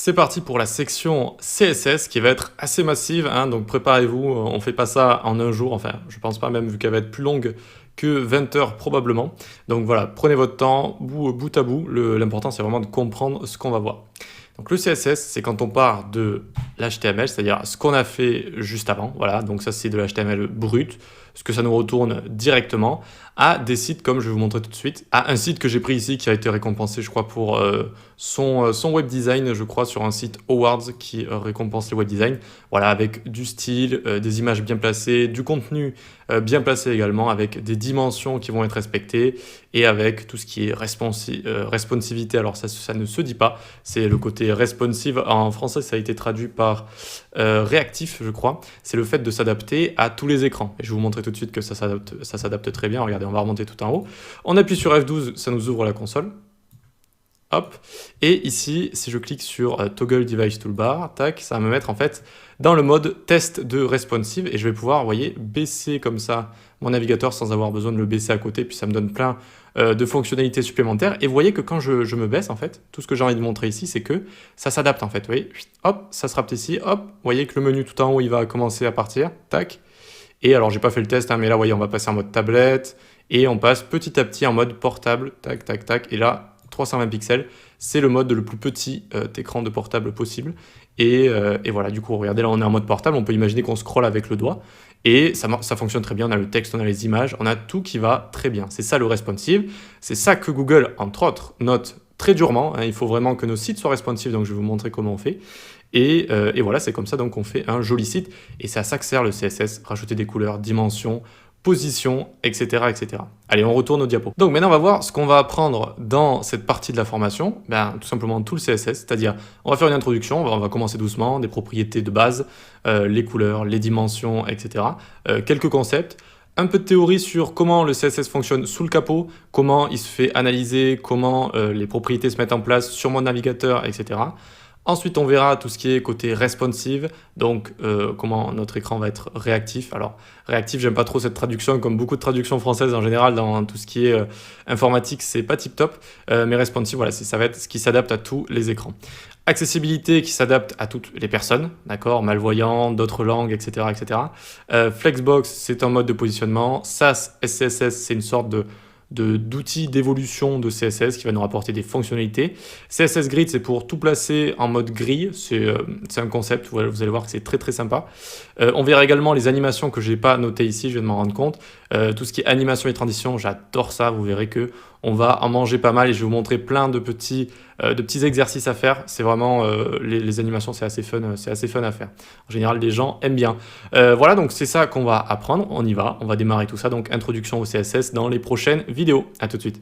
C'est parti pour la section CSS qui va être assez massive, hein, donc préparez-vous, on fait pas ça en un jour, enfin je pense pas même vu qu'elle va être plus longue que 20 heures probablement. Donc voilà, prenez votre temps, bout à bout, l'important c'est vraiment de comprendre ce qu'on va voir. Donc le CSS, c'est quand on part de l'HTML, c'est-à-dire ce qu'on a fait juste avant, voilà, donc ça c'est de l'HTML brut, ce que ça nous retourne directement à des sites comme je vais vous montrer tout de suite, à un site que j'ai pris ici qui a été récompensé je crois pour son web design, je crois sur un site Awards qui récompense les web design, voilà, avec du style, des images bien placées, du contenu bien placé également, avec des dimensions qui vont être respectées et avec tout ce qui est responsivité, alors ça ne se dit pas, c'est le côté responsive, en français ça a été traduit par réactif je crois, c'est le fait de s'adapter à tous les écrans, et je vais vous montrer tout de suite que ça s'adapte très bien. Regardez, on va remonter tout en haut, on appuie sur F12, ça nous ouvre la console. Hop, et ici, si je clique sur Toggle Device Toolbar, tac, ça va me mettre en fait dans le mode test de responsive et je vais pouvoir, vous voyez, baisser comme ça mon navigateur sans avoir besoin de le baisser à côté, puis ça me donne plein de fonctionnalités supplémentaires. Et vous voyez que quand je me baisse, en fait, tout ce que j'ai envie de montrer ici, c'est que ça s'adapte en fait, vous voyez, hop, ça se rapte ici, hop, vous voyez que le menu tout en haut, il va commencer à partir, tac. Et alors, j'ai pas fait le test, hein, mais là, vous voyez, on va passer en mode tablette et on passe petit à petit en mode portable, tac, tac, tac, et là, 320 pixels, c'est le mode le plus petit écran de portable possible. Et voilà, du coup, regardez, là, on est en mode portable, on peut imaginer qu'on scrolle avec le doigt. Et ça fonctionne très bien, on a le texte, on a les images, on a tout qui va très bien. C'est ça le responsive, c'est ça que Google, entre autres, note très durement. Hein, il faut vraiment que nos sites soient responsive, donc je vais vous montrer comment on fait. Et voilà, c'est comme ça donc on fait un joli site. Et c'est à ça que sert le CSS, rajouter des couleurs, dimensions, position, etc., etc. Allez, on retourne au diapo. Donc maintenant, on va voir ce qu'on va apprendre dans cette partie de la formation. Ben, tout simplement tout le CSS, c'est-à-dire on va faire une introduction, on va commencer doucement, des propriétés de base, les couleurs, les dimensions, etc. Quelques concepts. Un peu de théorie sur comment le CSS fonctionne sous le capot, comment il se fait analyser, comment les propriétés se mettent en place sur mon navigateur, etc. Ensuite, on verra tout ce qui est côté responsive, donc comment notre écran va être réactif. Alors, réactif, j'aime pas trop cette traduction, comme beaucoup de traductions françaises en général dans tout ce qui est informatique, c'est pas tip top, mais responsive, voilà, ça va être ce qui s'adapte à tous les écrans. Accessibilité qui s'adapte à toutes les personnes, d'accord, malvoyants, d'autres langues, etc., etc. Flexbox, c'est un mode de positionnement. SAS, SCSS, c'est une sorte d'outils d'évolution de CSS qui va nous rapporter des fonctionnalités. CSS Grid, c'est pour tout placer en mode grille, c'est un concept, vous allez voir que c'est très très sympa. On verra également les animations que je n'ai pas notées ici, je viens de m'en rendre compte. Tout ce qui est animation et transition, j'adore ça, vous verrez que on va en manger pas mal et je vais vous montrer plein de petits exercices à faire. C'est vraiment, les animations, c'est assez fun à faire. En général, les gens aiment bien. Voilà, donc c'est ça qu'on va apprendre, on y va, on va démarrer tout ça, donc introduction au CSS dans les prochaines vidéos. À tout de suite.